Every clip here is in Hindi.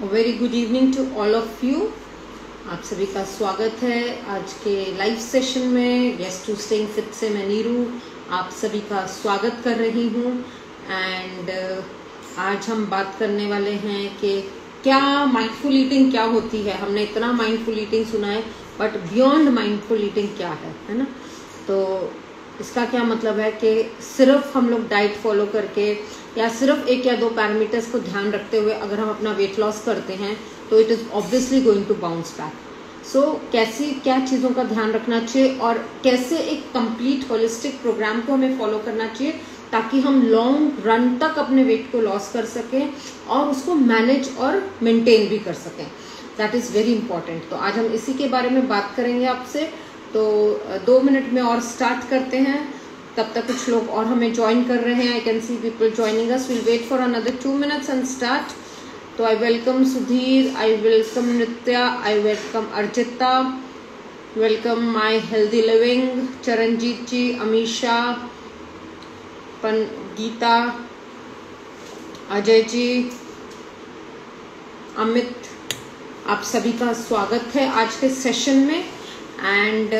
Very good evening to all of you. आप सभी का स्वागत है आज के लाइव सेशन में। गेस्ट टू स्टेइंग फिट से मैं नीरू आप सभी का स्वागत कर रही हूँ। एंड आज हम बात करने वाले हैं कि क्या माइंडफुल ईटिंग क्या होती है। हमने इतना माइंडफुल ईटिंग सुना है, बट बियॉन्ड माइंडफुल ईटिंग क्या है ना। तो इसका क्या मतलब है कि सिर्फ हम लोग डाइट फॉलो करके या सिर्फ एक या दो पैरामीटर्स को ध्यान रखते हुए अगर हम अपना वेट लॉस करते हैं तो it is obviously going to bounce back. So कैसी क्या चीज़ों का ध्यान रखना चाहिए और कैसे एक कंप्लीट होलिस्टिक प्रोग्राम को हमें फॉलो करना चाहिए ताकि हम लॉन्ग रन तक अपने वेट को लॉस कर सकें और उसको मैनेज और मेंटेन भी कर सकें। That is very important. तो आज हम इसी के बारे में बात करेंगे आपसे। तो 2 मिनट में और स्टार्ट करते हैं, तब तक कुछ लोग और हमें ज्वाइन कर रहे हैं। I can see people joining us. Will wait for another 2 minutes and start. तो I welcome Sudhir, I welcome Nitya, I welcome Archita, welcome my healthy living, Charanjit ji, Amisha, Geeta, Ajay ji, Amit, आप सभी का स्वागत है आज के सेशन में। एंड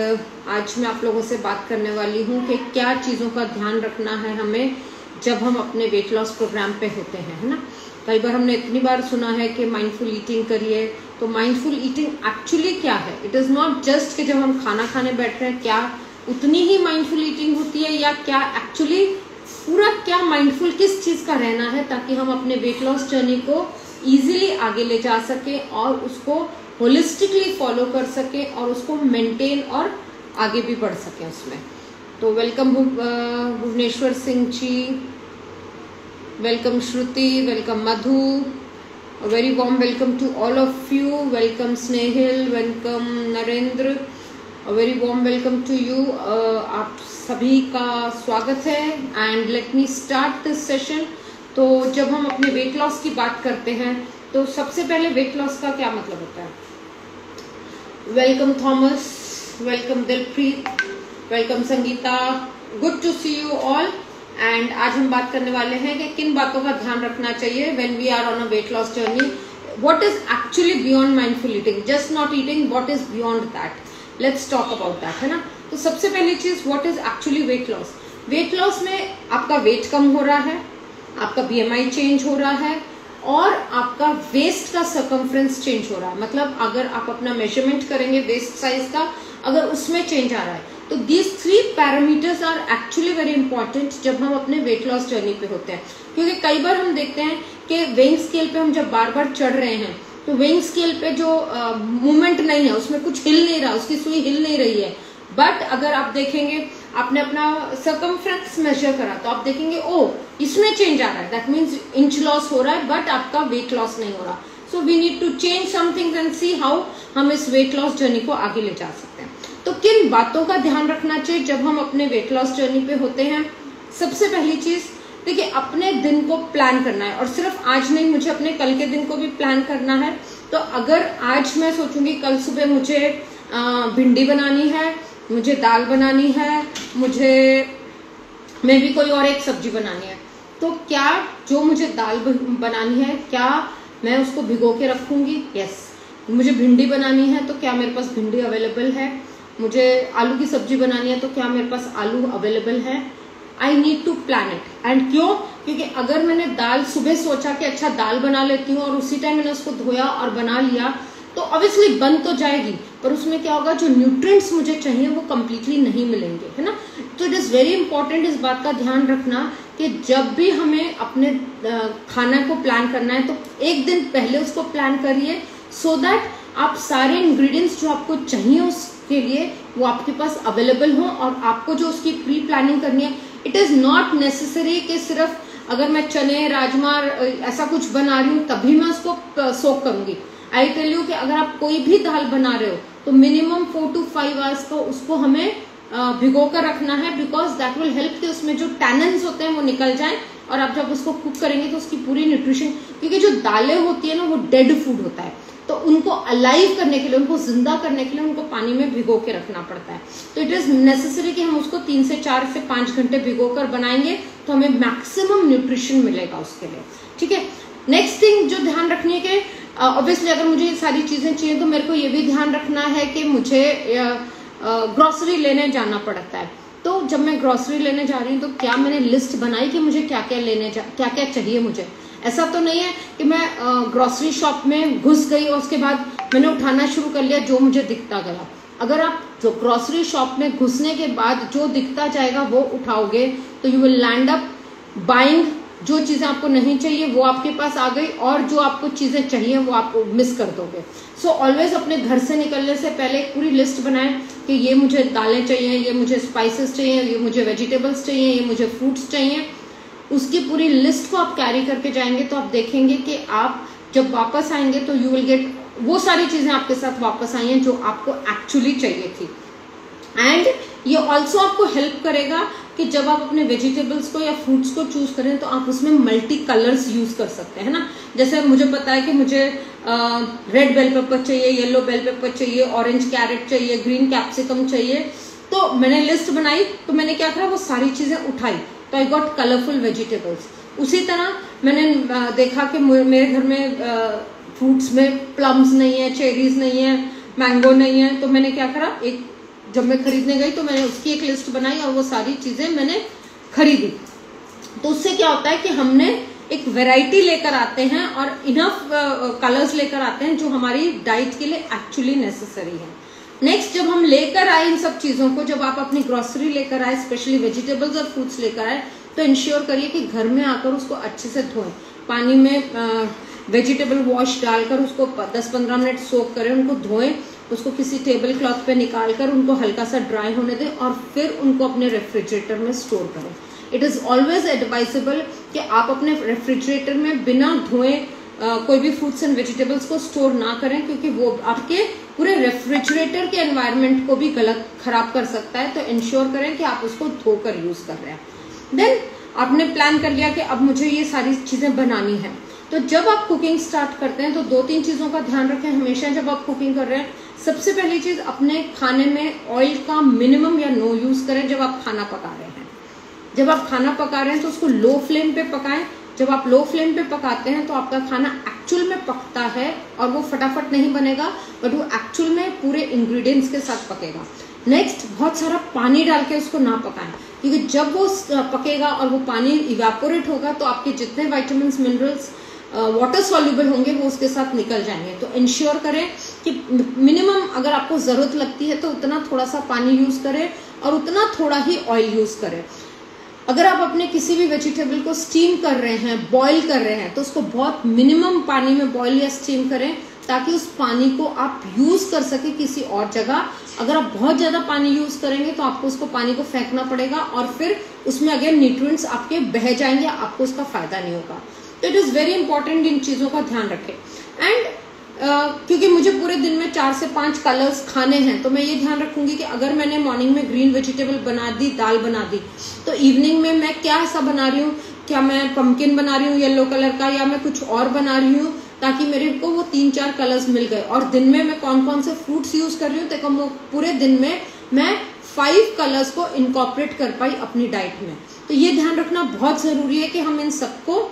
आज मैं आप लोगों से बात करने वाली हूँ कि क्या चीज़ों का ध्यान रखना है हमें जब हम अपने वेट लॉस प्रोग्राम पे होते हैं, है ना। कई बार हमने इतनी बार सुना है कि माइंडफुल ईटिंग करिए। तो माइंडफुल ईटिंग एक्चुअली क्या है? इट इज़ नॉट जस्ट कि जब हम खाना खाने बैठ रहे हैं क्या उतनी ही माइंडफुल ईटिंग होती है, या क्या एक्चुअली पूरा क्या माइंडफुल किस चीज़ का रहना है ताकि हम अपने वेट लॉस जर्नी को ईजिली आगे ले जा सकें और उसको होलिस्टिकली फॉलो कर सके और उसको मेंटेन और आगे भी बढ़ सके उसमें। तो welcome Bhuvneshwar Singh ji, welcome Shruti, welcome Madhu, very warm welcome to all of you. Welcome Snehil, welcome Narendra, very warm welcome to you. आप सभी का स्वागत है and let me start this session. तो जब हम अपने वेट लॉस की बात करते हैं तो सबसे पहले वेट लॉस का क्या मतलब होता है? Welcome Thomas, welcome Dilpreet, welcome Sangeeta, good to see you all. And आज हम बात करने वाले हैं कि किन बातों का ध्यान रखना चाहिए when we are on a weight loss journey. What is actually beyond mindful eating, just not eating, what is beyond that. Let's talk about that, है ना। तो सबसे पहली चीज, what is actually weight loss. Weight loss में आपका वेट कम हो रहा है, आपका BMI चेंज हो रहा है और आपका वेस्ट का सर्कमफ्रेंस चेंज हो रहा है। मतलब अगर आप अपना मेजरमेंट करेंगे वेस्ट साइज का, अगर उसमें चेंज आ रहा है तो these 3 parameters are actually very important जब हम अपने वेट लॉस जर्नी पे होते हैं। क्योंकि कई बार हम देखते हैं कि वेइंग स्केल पे हम जब बार बार चढ़ रहे हैं तो वेइंग स्केल पे जो मूवमेंट नहीं है, उसमें कुछ हिल नहीं रहा, उसकी सुई हिल नहीं रही है। बट अगर आप देखेंगे आपने अपना सर्कमफ्रेंस मेजर करा तो आप देखेंगे ओ इसमें चेंज आ रहा है, दैट मीन्स इंच लॉस हो रहा है बट आपका वेट लॉस नहीं हो रहा। So we need to change something and see how हम इस वेट लॉस जर्नी को आगे ले जा सकते हैं। तो किन बातों का ध्यान रखना चाहिए जब हम अपने वेट लॉस जर्नी पे होते हैं? सबसे पहली चीज देखिए, अपने दिन को प्लान करना है और सिर्फ आज नहीं, मुझे अपने कल के दिन को भी प्लान करना है। तो अगर आज मैं सोचूंगी कल सुबह मुझे भिंडी बनानी है, मुझे दाल बनानी है, मुझे मे भी कोई और एक सब्जी बनानी है, तो क्या जो मुझे दाल बनानी है क्या मैं उसको भिगो के रखूंगी? यस। मुझे भिंडी बनानी है तो क्या मेरे पास भिंडी अवेलेबल है? मुझे आलू की सब्जी बनानी है तो क्या मेरे पास आलू अवेलेबल है? I need to plan it. And क्यों? क्योंकि अगर मैंने दाल सुबह सोचा कि अच्छा दाल बना लेती हूँ और उसी टाइम मैंने उसको धोया और बना लिया तो ऑब्वियसली बन तो जाएगी, पर उसमें क्या होगा, जो न्यूट्रिएंट्स मुझे चाहिए वो कंप्लीटली नहीं मिलेंगे, है ना। तो इट इज वेरी इंपॉर्टेंट इस बात का ध्यान रखना कि जब भी हमें अपने खाना को प्लान करना है तो एक दिन पहले उसको प्लान करिए, सो दैट आप सारे इंग्रेडिएंट्स जो आपको चाहिए उसके लिए वो आपके पास अवेलेबल हो। और आपको जो उसकी प्री प्लानिंग करनी है, इट इज नॉट नेसेसरी कि सिर्फ अगर मैं चने राजमा ऐसा कुछ बना रही हूँ तभी मैं उसको सोक करूंगी। आई टेल यू कि अगर आप कोई भी दाल बना रहे हो तो मिनिमम 4 to 5 आवर्स को उसको हमें भिगो कर रखना है, बिकॉज दैट विल हेल्प कि उसमें जो टैनिन्स होते हैं वो निकल जाएं और आप जब उसको कुक करेंगे तो उसकी पूरी न्यूट्रिशन, क्योंकि जो दालें होती है ना वो डेड फूड होता है, तो उनको अलाइव करने के लिए, उनको जिंदा करने के लिए उनको पानी में भिगो के रखना पड़ता है। तो इट इज नेसेसरी कि हम उसको 3 से 4 से 5 घंटे भिगो कर बनाएंगे तो हमें मैक्सिमम न्यूट्रिशन मिलेगा उसके लिए, ठीक है। नेक्स्ट थिंग जो ध्यान रखनी है कि ऑब्वियसली अगर मुझे ये सारी चीजें चाहिए तो मेरे को ये भी ध्यान रखना है कि मुझे ग्रोसरी लेने जाना पड़ता है। तो जब मैं ग्रोसरी लेने जा रही हूँ तो क्या मैंने लिस्ट बनाई कि मुझे क्या क्या चाहिए मुझे। ऐसा तो नहीं है कि मैं ग्रोसरी शॉप में घुस गई और उसके बाद मैंने उठाना शुरू कर लिया जो मुझे दिखता गया। अगर आप जो ग्रोसरी शॉप में घुसने के बाद जो दिखता जाएगा वो उठाओगे तो you will land up buying. जो चीजें आपको नहीं चाहिए वो आपके पास आ गई और जो आपको चीजें चाहिए वो आप मिस कर दोगे। सो ऑलवेज अपने घर से निकलने से पहले एक पूरी लिस्ट बनाएं कि ये मुझे दालें चाहिए, ये मुझे स्पाइसेस चाहिए, ये मुझे वेजिटेबल्स चाहिए, ये मुझे फ्रूट्स चाहिए। उसकी पूरी लिस्ट को आप कैरी करके जाएंगे तो आप देखेंगे कि आप जब वापस आएंगे तो यू विल गेट वो सारी चीजें आपके साथ वापस आई हैं जो आपको एक्चुअली चाहिए थी। एंड ये ऑल्सो आपको हेल्प करेगा कि जब आप अपने वेजिटेबल्स को या फ्रूट्स को चूज करें तो आप उसमें मल्टी कलर्स यूज कर सकते हैं ना। जैसे मुझे पता है कि मुझे रेड बेल पेपर चाहिए, येलो बेल पेपर चाहिए, ऑरेंज कैरेट चाहिए, ग्रीन कैप्सिकम चाहिए। तो मैंने लिस्ट बनाई तो मैंने क्या करा वो सारी चीजें उठाई तो आई गॉट कलरफुल वेजिटेबल्स। उसी तरह मैंने देखा कि मेरे घर में फ्रूट्स में प्लम्स नहीं है, चेरीज नहीं है, मैंगो नहीं है। तो मैंने क्या करा, एक जब मैं खरीदने गई तो मैंने उसकी एक लिस्ट बनाई और वो सारी चीजें मैंने खरीदी। तो उससे क्या होता है कि हमने एक वैरायटी लेकर आते हैं और इनफ कलर्स लेकर आते हैं जो हमारी डाइट के लिए एक्चुअली नेसेसरी है। नेक्स्ट जब हम लेकर आए इन सब चीजों को, जब आप अपनी ग्रोसरी लेकर आए, स्पेशली वेजिटेबल्स और फ्रूट्स लेकर आए, तो इंश्योर करिए कि घर में आकर उसको अच्छे से धोएं। पानी में वेजिटेबल वॉश डालकर उसको 10-15 मिनट सोक करें, उनको धोएं, उसको किसी टेबल क्लॉथ पे निकालकर उनको हल्का सा ड्राई होने दें और फिर उनको अपने रेफ्रिजरेटर में स्टोर करें। इट इज ऑलवेज एडवाइजेबल कि आप अपने रेफ्रिजरेटर में बिना धोए कोई भी फ्रूट्स एंड वेजिटेबल्स को स्टोर ना करें, क्योंकि वो आपके पूरे रेफ्रिजरेटर के एनवायरनमेंट को भी गलत खराब कर सकता है। तो इंश्योर करें कि आप उसको धोकर यूज कर रहे हैं। देन आपने प्लान कर लिया कि अब मुझे ये सारी चीजें बनानी है। तो जब आप कुकिंग स्टार्ट करते हैं तो 2-3 चीजों का ध्यान रखें हमेशा जब आप कुकिंग कर रहे हैं। सबसे पहली चीज, अपने खाने में ऑयल का मिनिमम या नो यूज करें जब आप खाना पका रहे हैं। जब आप खाना पका रहे हैं तो उसको लो फ्लेम पे पकाएं। जब आप लो फ्लेम पे पकाते हैं तो आपका खाना एक्चुअल में पकता है और वो फटाफट नहीं बनेगा, बट वो एक्चुअल में पूरे इंग्रेडिएंट्स के साथ पकेगा। नेक्स्ट, बहुत सारा पानी डाल के उसको ना पकाएं, क्योंकि जब वो पकेगा और वो पानी इवेपोरेट होगा तो आपके जितने विटामिन मिनरल्स वाटर सॉल्युबल होंगे वो उसके साथ निकल जाएंगे। तो इंश्योर करें कि मिनिमम अगर आपको जरूरत लगती है तो उतना थोड़ा सा पानी यूज करें और उतना थोड़ा ही ऑयल यूज करें। अगर आप अपने किसी भी वेजिटेबल को स्टीम कर रहे हैं, बॉईल कर रहे हैं, तो उसको बहुत मिनिमम पानी में बॉईल या स्टीम करें ताकि उस पानी को आप यूज कर सके किसी और जगह। अगर आप बहुत ज्यादा पानी यूज करेंगे तो आपको उसको पानी को फेंकना पड़ेगा और फिर उसमें अगेन न्यूट्रिएंट्स आपके बह जाएंगे, आपको उसका फायदा नहीं होगा। तो it is very important in चीजों का ध्यान रखें। एंड क्योंकि मुझे पूरे दिन में 4 से 5 कलर्स खाने हैं तो मैं ये ध्यान रखूंगी कि अगर मैंने मॉर्निंग में ग्रीन वेजिटेबल बना दी, दाल बना दी, तो इवनिंग में मैं क्या ऐसा बना रही हूँ, क्या मैं पम्पकिन बना रही हूँ येलो कलर का या मैं कुछ और बना रही हूँ, ताकि मेरे को वो 3-4 कलर्स मिल गए। और दिन में मैं कौन कौन से फ्रूट्स यूज कर रही हूँ ताकि पूरे दिन में मैं 5 कलर्स को इनकॉर्पोरेट कर पाई अपनी डाइट में। तो ये ध्यान रखना बहुत जरूरी है कि हम इन सबको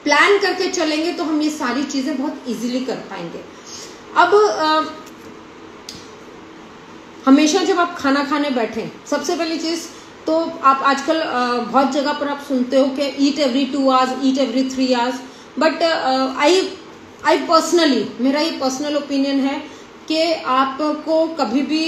प्लान करके चलेंगे तो हम ये सारी चीजें बहुत इजीली कर पाएंगे। अब हमेशा जब आप खाना खाने बैठे, सबसे पहली चीज तो आप आजकल बहुत जगह पर आप सुनते हो कि eat every 2 hours, eat every 3 hours, but I personally, मेरा ये पर्सनल ओपिनियन है कि आपको कभी भी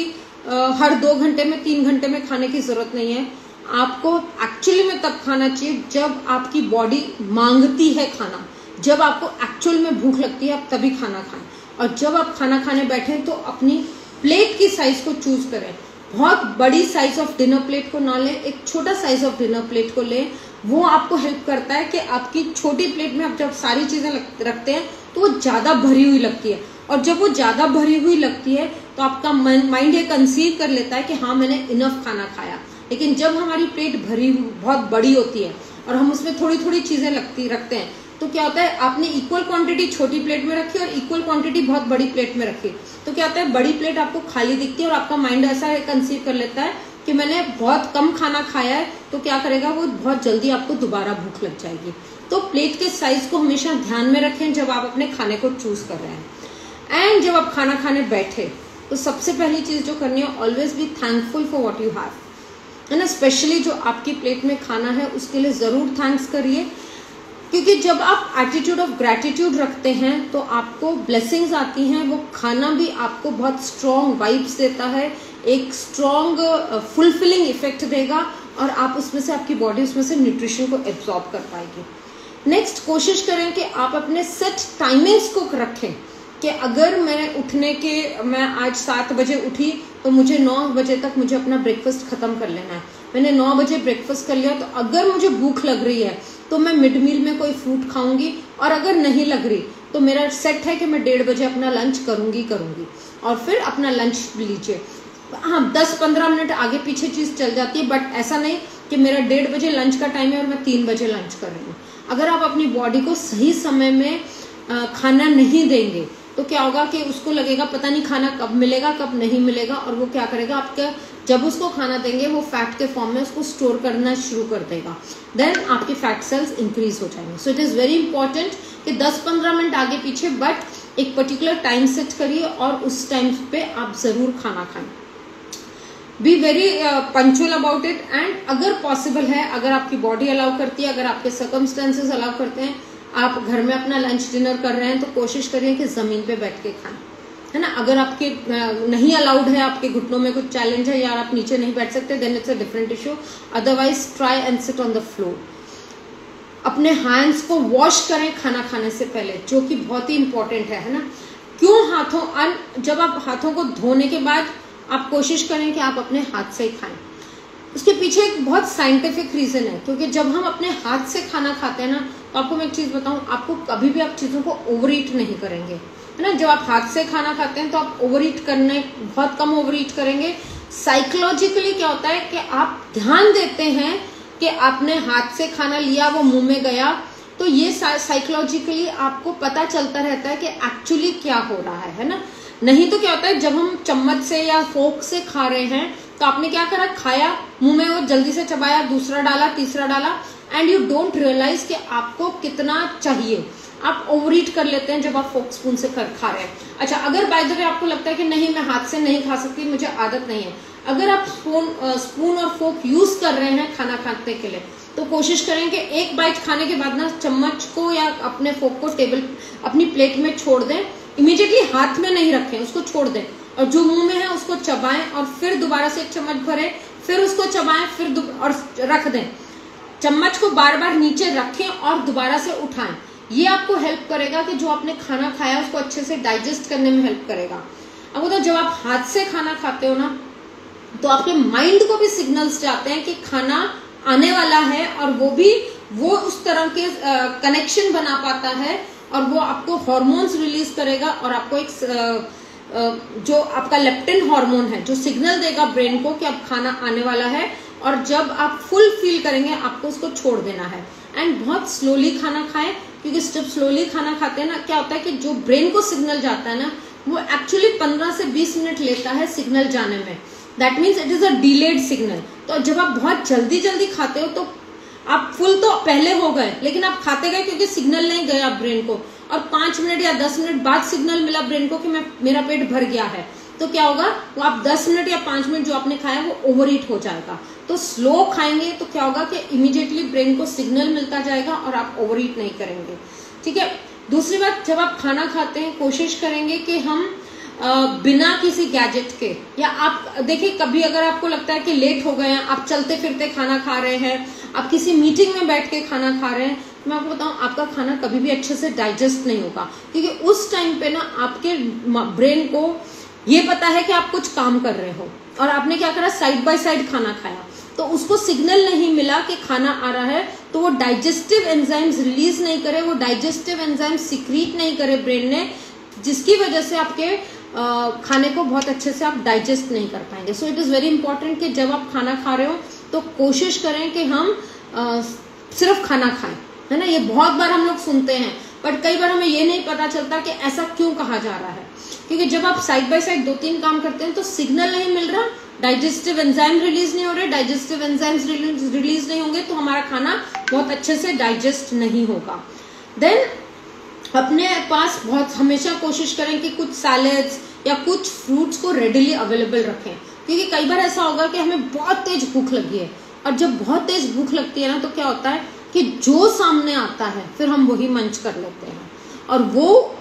हर 2 घंटे में 3 घंटे में खाने की जरूरत नहीं है। आपको एक्चुअली में तब खाना चाहिए जब आपकी बॉडी मांगती है खाना, जब आपको एक्चुअल में भूख लगती है आप तभी खाना खाएं। और जब आप खाना खाने बैठे तो अपनी प्लेट की साइज को चूज करें। बहुत बड़ी साइज ऑफ डिनर प्लेट को ना लें, एक छोटा साइज ऑफ डिनर प्लेट को लें। वो आपको हेल्प करता है कि आपकी छोटी प्लेट में आप जब सारी चीजें रखते हैं तो वो ज्यादा भरी हुई लगती है, और जब वो ज्यादा भरी हुई लगती है तो आपका माइंड ये कंसीव कर लेता है कि हाँ मैंने इनफ खाना खाया। लेकिन जब हमारी प्लेट भरी बहुत बड़ी होती है और हम उसमें थोड़ी थोड़ी चीजें रखते हैं तो क्या होता है, आपने इक्वल क्वांटिटी छोटी प्लेट में रखी और इक्वल क्वांटिटी बहुत बड़ी प्लेट में रखी, तो क्या होता है बड़ी प्लेट आपको खाली दिखती है और आपका माइंड ऐसा कंसीव कर लेता है कि मैंने बहुत कम खाना खाया है, तो क्या करेगा वो बहुत जल्दी आपको दोबारा भूख लग जाएगी। तो प्लेट के साइज को हमेशा ध्यान में रखें जब आप अपने खाने को चूज कर रहे हैं। एंड जब आप खाना खाने बैठे तो सबसे पहली चीज जो करनी है, always be thankful for what you have, है ना। स्पेशली जो आपकी प्लेट में खाना है उसके लिए जरूर थैंक्स करिए, क्योंकि जब आप एटीट्यूड ऑफ ग्रैटिट्यूड रखते हैं तो आपको ब्लेसिंग्स आती हैं। वो खाना भी आपको बहुत स्ट्रॉन्ग वाइब्स देता है, एक स्ट्रॉन्ग फुलफिलिंग इफेक्ट देगा और आप उसमें से, आपकी बॉडी उसमें से न्यूट्रिशन को एब्जॉर्ब कर पाएगी। नेक्स्ट, कोशिश करें कि आप अपने सेट टाइमिंग्स को रखें कि अगर मैं आज 7 बजे उठी तो मुझे 9 बजे तक मुझे अपना ब्रेकफास्ट खत्म कर लेना है। मैंने 9 बजे ब्रेकफास्ट कर लिया तो अगर मुझे भूख लग रही है तो मैं मिड मील में कोई फ्रूट खाऊंगी, और अगर नहीं लग रही तो मेरा सेट है कि मैं 1:30 बजे अपना लंच करूंगी और फिर अपना लंच लीजिए। हाँ, 10-15 मिनट आगे पीछे चीज चल जाती है, बट ऐसा नहीं कि मेरा 1:30 बजे लंच का टाइम है और मैं 3 बजे लंच कर रही हूँ। अगर आप अपनी बॉडी को सही समय में खाना नहीं देंगे तो क्या होगा कि उसको लगेगा पता नहीं खाना कब मिलेगा कब नहीं मिलेगा, और वो क्या करेगा, आपका जब उसको खाना देंगे वो फैट के फॉर्म में उसको स्टोर करना शुरू कर देगा, देन आपके फैट सेल्स इंक्रीज हो जाएंगे। So it is very important कि 10-15 मिनट आगे पीछे, बट एक पर्टिकुलर टाइम सेट करिए और उस टाइम पे आप जरूर खाना खाएं। Be very punctual about it. And अगर पॉसिबल है, अगर आपकी बॉडी अलाउ करती है, अगर आपके सर्कमस्टेंसेस अलाउ करते हैं, आप घर में अपना लंच डिनर कर रहे हैं तो कोशिश करिए कि जमीन पे बैठ के खाएं, है ना। अगर आपके नहीं अलाउड है, आपके घुटनों में कुछ चैलेंज है या आप नीचे नहीं बैठ सकते, then it's a different issue. Otherwise try and sit on the floor. अपने हैंड्स को वॉश करें खाना खाने से पहले, जो कि बहुत ही इंपॉर्टेंट है ना। क्यों जब आप हाथों को धोने के बाद आप कोशिश करें कि आप अपने हाथ से ही खाएं। उसके पीछे एक बहुत साइंटिफिक रीजन है, क्योंकि जब हम अपने हाथ से खाना खाते हैं ना, तो आपको मैं एक चीज बताऊं, आपको कभी भी आप चीजों को ओवर ईट नहीं करेंगे, है ना। जब आप हाथ से खाना खाते हैं तो आप ओवर ईट करने, बहुत कम ओवर ईट करेंगे। साइकोलॉजिकली क्या होता है कि आप ध्यान देते हैं कि आपने हाथ से खाना लिया, वो मुंह में गया, तो ये साइकोलॉजिकली आपको पता चलता रहता है कि एक्चुअली क्या हो रहा है ना। नहीं तो क्या होता है, जब हम चम्मच से या फोक से खा रहे हैं तो आपने क्या करा, खाया, मुंह में वो जल्दी से चबाया, दूसरा डाला, तीसरा डाला, एंड यू डोंट रियलाइज कि आपको कितना चाहिए। आप ओवर ईट कर लेते हैं जब आप फोक स्पून से खा रहे हैं। अच्छा, अगर बाय द वे आपको लगता है कि नहीं मैं हाथ से नहीं खा सकती, मुझे आदत नहीं है, अगर आप स्पून और फोक यूज कर रहे हैं खाना खाने के लिए, तो कोशिश करें कि एक बाइट खाने के बाद ना चम्मच को या अपने फोक को अपनी प्लेट में छोड़ दें। इमीडिएटली हाथ में नहीं रखें, उसको छोड़ दें और जो मुंह में है उसको चबाएं और फिर दोबारा से एक चम्मच भरें, फिर उसको चबाएं, फिर और रख दें। चम्मच को बार बार नीचे रखें और दोबारा से उठाएं। ये आपको हेल्प करेगा कि जो आपने खाना खाया उसको अच्छे से डाइजेस्ट करने में हेल्प करेगा। अब तो जब आप हाथ से खाना खाते हो ना, तो आपके माइंड को भी सिग्नल्स जाते हैं कि खाना आने वाला है, और वो उस तरह के कनेक्शन बना पाता है और वो आपको हार्मोन्स रिलीज करेगा और आपको एक जो आपका लेप्टिन हार्मोन है जो सिग्नल देगा ब्रेन को कि अब खाना आने वाला है, और जब आप फुल फील करेंगे आपको उसको छोड़ देना है। एंड बहुत स्लोली खाना खाएं, क्योंकि जब स्लोली खाना खाते हैं ना, क्या होता है कि जो ब्रेन को सिग्नल जाता है ना, वो एक्चुअली 15 से 20 मिनट लेता है सिग्नल जाने में। That means it is a delayed signal. तो जब आप बहुत जल्दी जल्दी खाते हो तो आप फुल तो पहले हो गए, लेकिन आप खाते गए क्योंकि सिग्नल नहीं गया ब्रेन को, और 5 मिनट या 10 मिनट बाद सिग्नल मिला ब्रेन को कि मेरा पेट भर गया है, तो क्या होगा, वो आप 10 मिनट या 5 मिनट जो आपने खाया वो ओवर ईट हो जाएगा। तो स्लो खाएंगे तो क्या होगा कि इमीडिएटली ब्रेन को सिग्नल मिलता जाएगा और आप ओवर ईट नहीं करेंगे। ठीक है। दूसरी बात, जब आप खाना खाते हैं कोशिश करेंगे कि हम बिना किसी गैजेट के, या आप देखिए कभी अगर आपको लगता है कि लेट हो गए हैं, आप चलते फिरते खाना खा रहे हैं, आप किसी मीटिंग में बैठ के खाना खा रहे हैं, मैं आपको बताऊं आपका खाना कभी भी अच्छे से डाइजेस्ट नहीं होगा, क्योंकि उस टाइम पे ना आपके ब्रेन को ये पता है कि आप कुछ काम कर रहे हो और आपने क्या करा, साइड बाय साइड खाना खाया, तो उसको सिग्नल नहीं मिला कि खाना आ रहा है, तो वो डाइजेस्टिव एंजाइम्स रिलीज नहीं करे, वो डाइजेस्टिव एंजाइम्स सिक्रीट नहीं करे ब्रेन ने, जिसकी वजह से आपके खाने को बहुत अच्छे से आप डाइजेस्ट नहीं कर पाएंगे। So it is very important कि जब आप खाना खा रहे हो तो कोशिश करें कि हम सिर्फ खाना खाएं, है ना। ये बहुत बार हम लोग सुनते हैं, बट कई बार हमें ये नहीं पता चलता कि ऐसा क्यों कहा जा रहा है, क्योंकि जब आप साइड बाय साइड 2-3 काम करते हैं तो सिग्नल नहीं मिल रहा डाइजेस्टिव एंजाइम रिलीज नहीं हो रहे, डाइजेस्टिव एंजाइम्स रिलीज नहीं होंगे तो हमारा खाना बहुत अच्छे से डाइजेस्ट नहीं होगा। देन अपने पास बहुत हमेशा कोशिश करें कि कुछ सैलेड्स या कुछ फ्रूट्स को रेडिली अवेलेबल रखें, क्योंकि कई बार ऐसा होगा कि हमें बहुत तेज भूख लगी है, और जब बहुत तेज भूख लगती है ना तो क्या होता है कि जो सामने आता है फिर हम वही मंच कर लेते हैं, और वो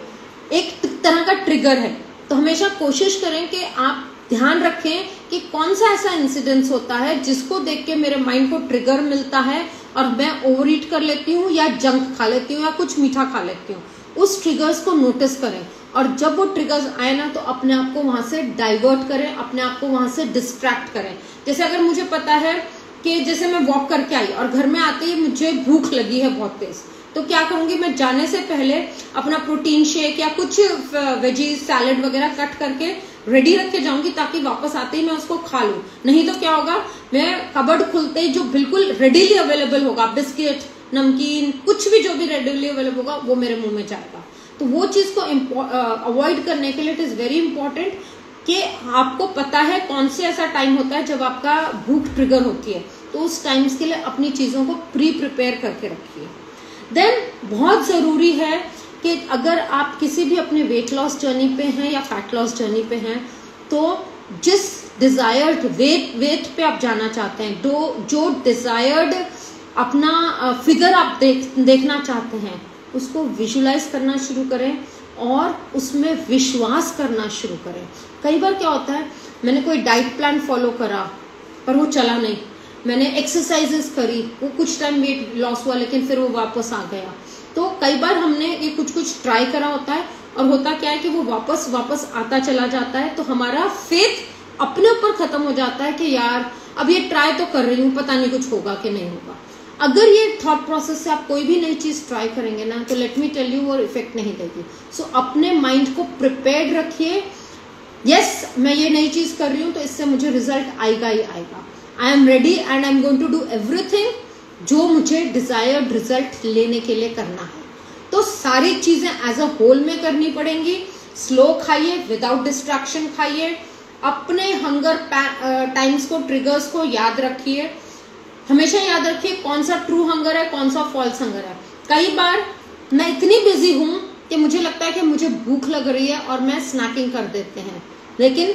एक तरह का ट्रिगर है। तो हमेशा कोशिश करें कि आप ध्यान रखें कि कौन सा ऐसा इंसिडेंस होता है जिसको देख के मेरे माइंड को ट्रिगर मिलता है और मैं ओवर ईट कर लेती हूँ या जंक खा लेती हूँ या कुछ मीठा खा लेती हूँ। उस ट्रिगर्स को नोटिस करें, और जब वो ट्रिगर्स आए ना तो अपने आप को वहां से डाइवर्ट करें, अपने आप को वहां से डिस्ट्रैक्ट करें। जैसे अगर मुझे पता है कि जैसे मैं वॉक करके आई और घर में आते ही मुझे भूख लगी है बहुत तेज, तो क्या करूंगी, मैं जाने से पहले अपना प्रोटीन शेक या कुछ वेजी सैलेड वगैरह कट करके रेडी रख के जाऊंगी, ताकि वापस आते ही मैं उसको खा लूं। नहीं तो क्या होगा, मैं कबर्ड खुलते ही जो बिल्कुल रेडीली अवेलेबल होगा, बिस्किट, नमकीन, कुछ भी जो भी रेडीली अवेलेबल होगा वो मेरे मुंह में जाएगा। तो वो चीज को अवॉइड करने के लिए इट इज वेरी इंपॉर्टेंट कि आपको पता है कौन से ऐसा टाइम होता है जब आपका भूख ट्रिगर होती है, तो उस टाइम्स के लिए अपनी चीजों को प्रिपेयर करके रखिए। देन बहुत जरूरी है कि अगर आप किसी भी अपने वेट लॉस जर्नी पे हैं या फैट लॉस जर्नी पे हैं, तो जिस डिजायर्ड वेट पे आप जाना चाहते हैं, जो डिजायर्ड अपना फिगर आप देखना चाहते हैं, उसको विजुलाइज करना शुरू करें और उसमें विश्वास करना शुरू करें। कई बार क्या होता है, मैंने कोई डाइट प्लान फॉलो करा पर वो चला नहीं, मैंने एक्सरसाइजेस करी, वो कुछ टाइम वेट लॉस हुआ लेकिन फिर वो वापस आ गया। तो कई बार हमने ये कुछ ट्राई करा होता है और होता क्या है कि वो वापस आता चला जाता है, तो हमारा फेथ अपने ऊपर खत्म हो जाता है कि यार अब ये ट्राई तो कर रही हूँ, पता नहीं कुछ होगा कि नहीं होगा। अगर ये थॉट प्रोसेस से आप कोई भी नई चीज ट्राई करेंगे ना, तो लेट मी टेल यू वो इफेक्ट नहीं देगी। सो अपने माइंड को प्रिपेयर्ड रखिए, यस मैं ये नई चीज कर रही हूँ तो इससे मुझे रिजल्ट आएगा ही आएगा। I am ready and I am going to do everything जो मुझे डिजायर्ड रिजल्ट लेने के लिए करना है। तो सारी चीजें एज अ होल में करनी पड़ेंगी। स्लो खाइए, विदाउट डिस्ट्रैक्शन खाइए, अपने हंगर टाइम्स को, ट्रिगर्स को याद रखिए। हमेशा याद रखिए कौन सा ट्रू हंगर है, कौन सा फॉल्स हंगर है। कई बार मैं इतनी बिजी हूं कि मुझे लगता है कि मुझे भूख लग रही है और मैं स्नैकिंग कर देते हैं, लेकिन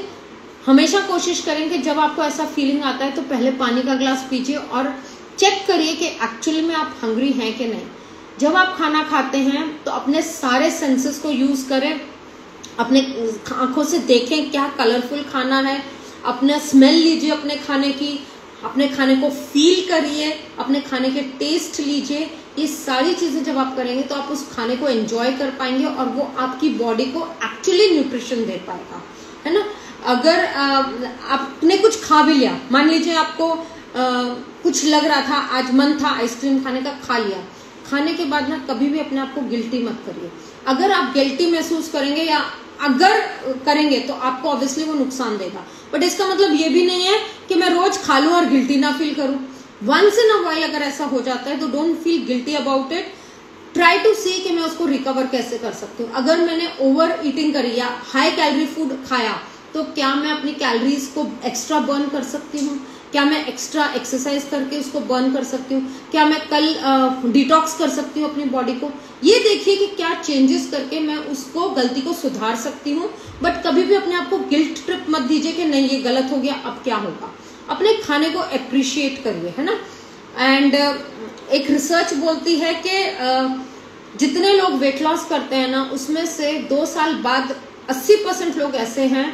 हमेशा कोशिश करें कि जब आपको ऐसा फीलिंग आता है तो पहले पानी का ग्लास पीजिए और चेक करिए कि एक्चुअली में आप हंग्री हैं कि नहीं। जब आप खाना खाते हैं तो अपने सारे सेंसेस को यूज करें, अपने आंखों से देखें क्या कलरफुल खाना है, अपना स्मेल लीजिए अपने खाने की, अपने खाने को फील करिए, अपने खाने के टेस्ट लीजिए। ये सारी चीजें जब आप करेंगे तो आप उस खाने को एंजॉय कर पाएंगे और वो आपकी बॉडी को एक्चुअली न्यूट्रिशन दे पाएगा, है ना। अगर आपने कुछ खा भी लिया, मान लीजिए आपको कुछ लग रहा था, आज मन था आइसक्रीम खाने का, खा लिया, खाने के बाद ना कभी भी अपने आप को गिल्टी मत करिए। अगर आप गिल्टी महसूस करेंगे या अगर करेंगे तो आपको ऑब्वियसली वो नुकसान देगा, बट इसका मतलब ये भी नहीं है कि मैं रोज खा लूं और गिल्टी ना फील करूं। वंस इन अ वाइल अगर ऐसा हो जाता है तो don't feel guilty about it, try to see कि मैं उसको रिकवर कैसे कर सकती हूँ। अगर मैंने ओवर ईटिंग करी या हाई कैलोरी फूड खाया तो क्या मैं अपनी कैलोरीज को एक्स्ट्रा बर्न कर सकती हूँ, क्या मैं एक्स्ट्रा एक्सरसाइज करके उसको बर्न कर सकती हूँ, क्या मैं कल डिटॉक्स कर सकती हूँ अपनी बॉडी को। ये देखिए कि क्या चेंजेस करके मैं उसको गलती को सुधार सकती हूँ। बट कभी भी अपने आप को गिल्ट ट्रिप मत दीजिए कि नहीं ये गलत हो गया, अब क्या होगा। अपने खाने को अप्रिशिएट करिए, है ना। एंड एक रिसर्च बोलती है कि जितने लोग वेट लॉस करते हैं ना, उसमें से 2 साल बाद 80% लोग ऐसे हैं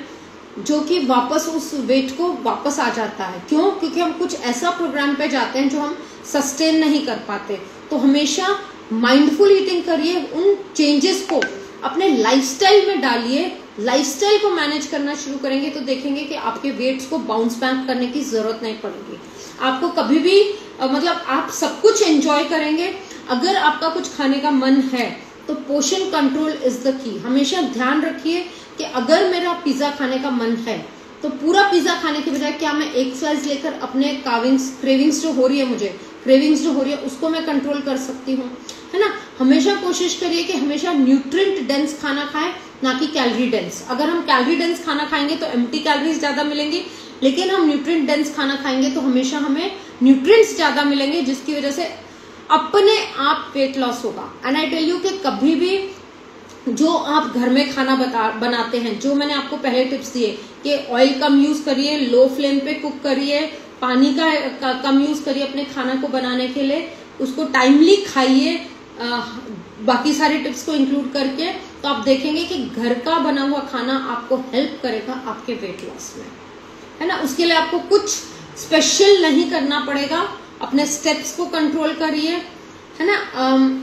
जो कि वापस उस वेट को वापस आ जाता है। क्यों? क्योंकि हम कुछ ऐसा प्रोग्राम पे जाते हैं जो हम सस्टेन नहीं कर पाते। तो हमेशा माइंडफुल ईटिंग करिए, उन चेंजेस को अपने लाइफस्टाइल में डालिए। लाइफस्टाइल को मैनेज करना शुरू करेंगे तो देखेंगे कि आपके वेट्स को बाउंस बैक करने की जरूरत नहीं पड़ेगी। आपको कभी भी मतलब आप सब कुछ एंजॉय करेंगे। अगर आपका कुछ खाने का मन है तो portion control is the key. हमेशा ध्यान रखिए कि अगर मेरा पिज्जा खाने का मन है तो पूरा पिज्जा खाने के बजाय क्या मैं एक स्लाइस लेकर अपने क्रेविंग्स जो हो रही है, मुझे क्रेविंग्स जो हो रही है उसको मैं कंट्रोल कर सकती हूँ, है ना। हमेशा कोशिश करिए कि हमेशा न्यूट्रिएंट डेंस खाना खाएं, ना कि कैलोरी डेंस। अगर हम कैलोरी डेंस खाना खाएंगे तो एम्प्टी कैलोरीज ज्यादा मिलेंगी, लेकिन हम न्यूट्रिएंट डेंस खाना खाएंगे तो हमेशा हमें न्यूट्रिएंट्स ज्यादा मिलेंगे, जिसकी वजह से अपने आप वेट लॉस होगा। एंड आई टेल यू कि कभी भी जो आप घर में खाना बनाते हैं, जो मैंने आपको पहले टिप्स दिए कि ऑयल कम यूज करिए, लो फ्लेम पे कुक करिए, पानी का कम यूज करिए अपने खाना को बनाने के लिए, उसको टाइमली खाइए, बाकी सारे टिप्स को इंक्लूड करके, तो आप देखेंगे कि घर का बना हुआ खाना आपको हेल्प करेगा आपके वेट लॉस में, है ना। उसके लिए आपको कुछ स्पेशल नहीं करना पड़ेगा, अपने स्टेप्स को कंट्रोल करिए, है ना,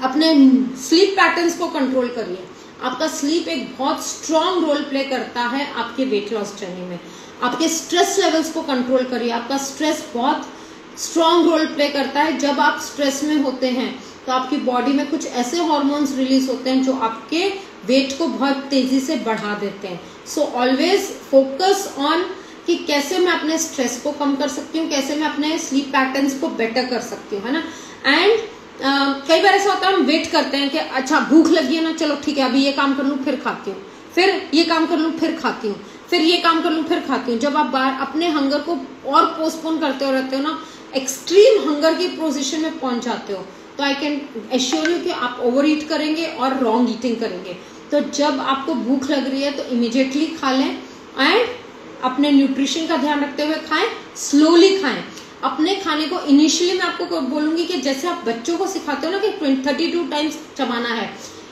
अपने स्लीप पैटर्न्स को कंट्रोल करिए। आपका स्लीप एक बहुत स्ट्रांग रोल प्ले करता है आपके वेट लॉस जर्नी में। आपके स्ट्रेस लेवल्स को कंट्रोल करिए, आपका स्ट्रेस बहुत स्ट्रांग रोल प्ले करता है। जब आप स्ट्रेस में होते हैं तो आपकी बॉडी में कुछ ऐसे हार्मोन्स रिलीज होते हैं जो आपके वेट को बहुत तेजी से बढ़ा देते हैं। सो ऑलवेज फोकस ऑन कि कैसे मैं अपने स्ट्रेस को कम कर सकती हूँ, कैसे मैं अपने स्लीप पैटर्न्स को बेटर कर सकती हूँ, है ना। एंड कई बार ऐसा होता है हम वेट करते हैं कि अच्छा भूख लगी है ना, चलो ठीक है अभी ये काम कर लूं फिर खाती हूँ, फिर ये काम कर लूं फिर खाती हूँ, फिर ये काम कर लूं फिर खाती हूँ। जब आप अपने हंगर को और पोस्टपोन करते हो रहते हो ना, एक्सट्रीम हंगर की पोजीशन में पहुंच जाते हो, तो आई कैन एश्योर यू कि आप ओवर ईट करेंगे और रॉन्ग ईटिंग करेंगे। तो जब आपको भूख लग रही है तो इमीडिएटली खा लें एंड अपने न्यूट्रिशन का ध्यान रखते हुए खाएं, स्लोली खाएं। अपने खाने को इनिशियली मैं आपको बोलूंगी कि जैसे आप बच्चों को सिखाते हो ना कि 32 टाइम्स चबाना है,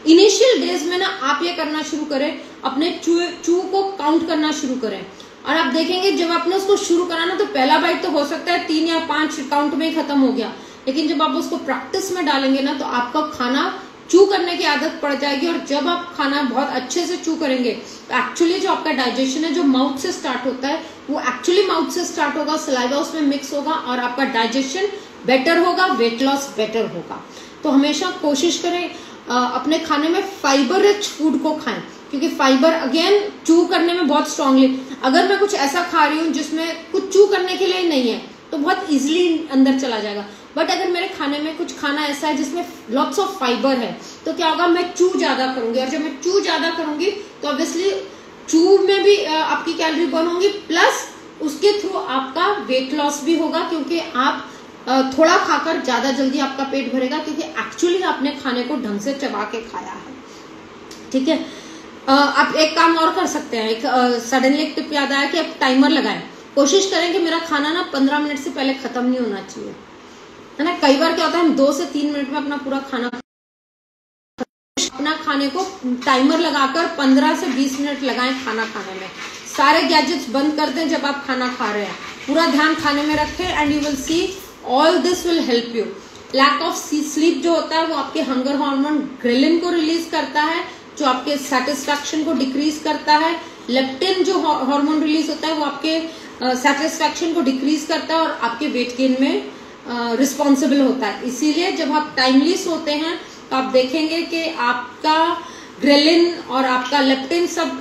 इनिशियल डेज में ना आप ये करना शुरू करें, अपने चू को काउंट करना शुरू करें। और आप देखेंगे जब आपने उसको शुरू करा ना तो पहला बाइट तो हो सकता है 3 या 5 काउंट में ही खत्म हो गया, लेकिन जब आप उसको प्रैक्टिस में डालेंगे ना तो आपका खाना चू करने की आदत पड़ जाएगी। और जब आप खाना बहुत अच्छे से चू करेंगे तो एक्चुअली जो आपका डाइजेशन है जो माउथ से स्टार्ट होता है वो एक्चुअली माउथ से स्टार्ट होगा, सलाइवा उसमें मिक्स होगा और आपका डाइजेशन बेटर होगा, वेट लॉस बेटर होगा। तो हमेशा कोशिश करें अपने खाने में फाइबर रिच फूड को खाएं, क्योंकि फाइबर अगेन चू करने में बहुत स्ट्रांगली, अगर मैं कुछ ऐसा खा रही हूँ जिसमें कुछ चू करने के लिए नहीं है तो बहुत इजिली अंदर चला जाएगा। बट अगर मेरे खाने में कुछ खाना ऐसा है जिसमें लॉट्स ऑफ फाइबर है तो क्या होगा, मैं चू ज्यादा करूंगी, और जब मैं चू ज्यादा करूंगी तो ऑब्वियसली चू में भी आपकी कैलोरी बर्न होंगी, प्लस उसके थ्रू आपका वेट लॉस भी होगा, क्योंकि आप थोड़ा खाकर ज्यादा जल्दी आपका पेट भरेगा, क्योंकि एक्चुअली आपने खाने को ढंग से चबा के खाया है। ठीक है, आप एक काम और कर सकते हैं, एक सडनली एक टिप याद आया कि आप टाइमर लगाएं। कोशिश करें कि मेरा खाना ना 15 मिनट से पहले खत्म नहीं होना चाहिए, है ना। कई बार क्या होता है हम 2 से 3 मिनट में अपना पूरा खाना, अपना खाने को टाइमर लगाकर 15 से 20 मिनट लगाएं खाना खाने में। सारे गैजेट्स बंद कर दें जब आप खाना खा रहे हैं, पूरा ध्यान खाने में रखें and you will see all this will help you. Lack of sleep जो होता है वो आपके हंगर हार्मोन ग्रेलिन को रिलीज करता है, जो आपके सेटिस्फैक्शन को डिक्रीज करता है। लेप्टिन जो हार्मोन रिलीज होता है वो आपके सेटिस्फैक्शन को डिक्रीज करता है और आपके वेट गेन में रिस्पॉन्सिबल होता है। इसीलिए जब आप टाइमली सोते हैं तो आप देखेंगे कि आपका ग्रेलिन और आपका लेप्टिन सब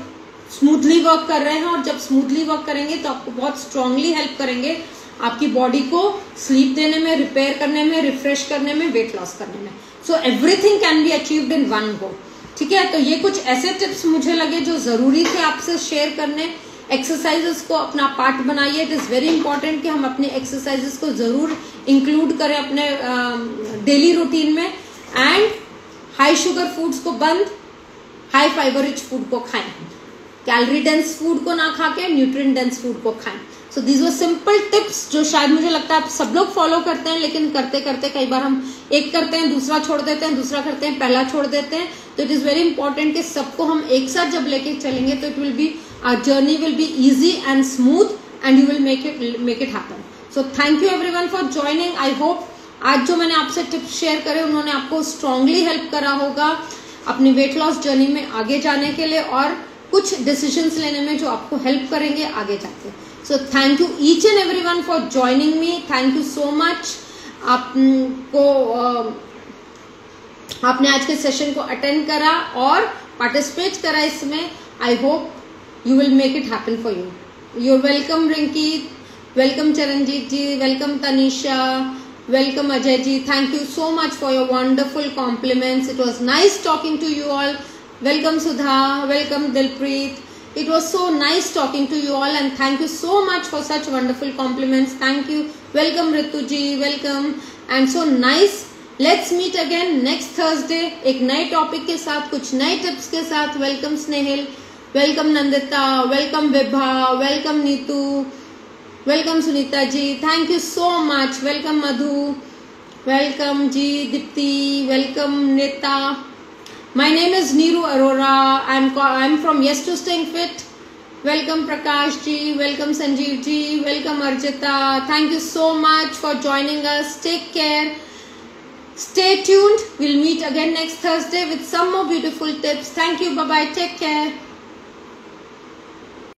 स्मूथली वर्क कर रहे हैं, और जब स्मूथली वर्क करेंगे तो आपको बहुत स्ट्रांगली हेल्प करेंगे आपकी बॉडी को स्लीप देने में, रिपेयर करने में, रिफ्रेश करने में, वेट लॉस करने में। So everything can be achieved in one go. ठीक है, तो ये कुछ ऐसे टिप्स मुझे लगे जो जरूरी थे आपसे शेयर करने। एक्सरसाइजेस को अपना पार्ट बनाइए, इट इज वेरी इंपॉर्टेंट कि हम अपने एक्सरसाइजेस को जरूर इंक्लूड करें अपने डेली रूटीन में। एंड हाई शुगर फूड्स को बंद, हाई फाइबर रिच फूड को खाएं, कैलोरी डेंस फूड को ना खा के न्यूट्रिएंट डेंस फूड को खाएं। So these were simple tips जो शायद मुझे लगता है आप सब लोग फॉलो करते हैं, लेकिन करते करते कई बार हम एक करते हैं दूसरा छोड़ देते हैं, दूसरा करते हैं पहला छोड़ देते हैं। तो इट इज वेरी इंपॉर्टेंट कि सबको हम एक साथ जब लेके चलेंगे तो it will be, our journey will be easy and smooth and you will make it happen. So thank you everyone for joining. I hope आज जो मैंने आपसे टिप्स शेयर करे उन्होंने आपको स्ट्रांगली हेल्प करा होगा अपनी वेट लॉस जर्नी में आगे जाने के लिए, और कुछ डिसीजंस लेने में जो आपको हेल्प करेंगे आगे जाके। सो thank you each and everyone for joining me. Thank you so much. आपको आपने आज के सेशन को अटेंड करा और पार्टिसिपेट करा इसमें। I hope you will make it happen for you. You're welcome Rinki, welcome Charanjeet ji, welcome Tanisha, welcome Ajay ji, thank you so much for your wonderful compliments. It was nice talking to you all. Welcome Sudha, welcome Dilpreet. It was so nice talking to you all, and thank you so much for such wonderful compliments. Thank you. Welcome Ritu ji, welcome, and so nice. Let's meet again next Thursday एक नए टॉपिक के साथ, कुछ नए टिप्स के साथ. Welcome Snehil, welcome Nandita, welcome Vibha, welcome Neetu, welcome Sunita ji, thank you so much. Welcome Madhu, welcome ji Deepti, welcome Neta. My name is Neeru Arora. I'm from Yes to Staying Fit. Welcome Prakash ji, welcome Sanjeev ji, welcome Arjita. Thank you so much for joining us. Take care. Stay tuned. We'll meet again next Thursday with some more beautiful tips. Thank you. Bye bye. Take care.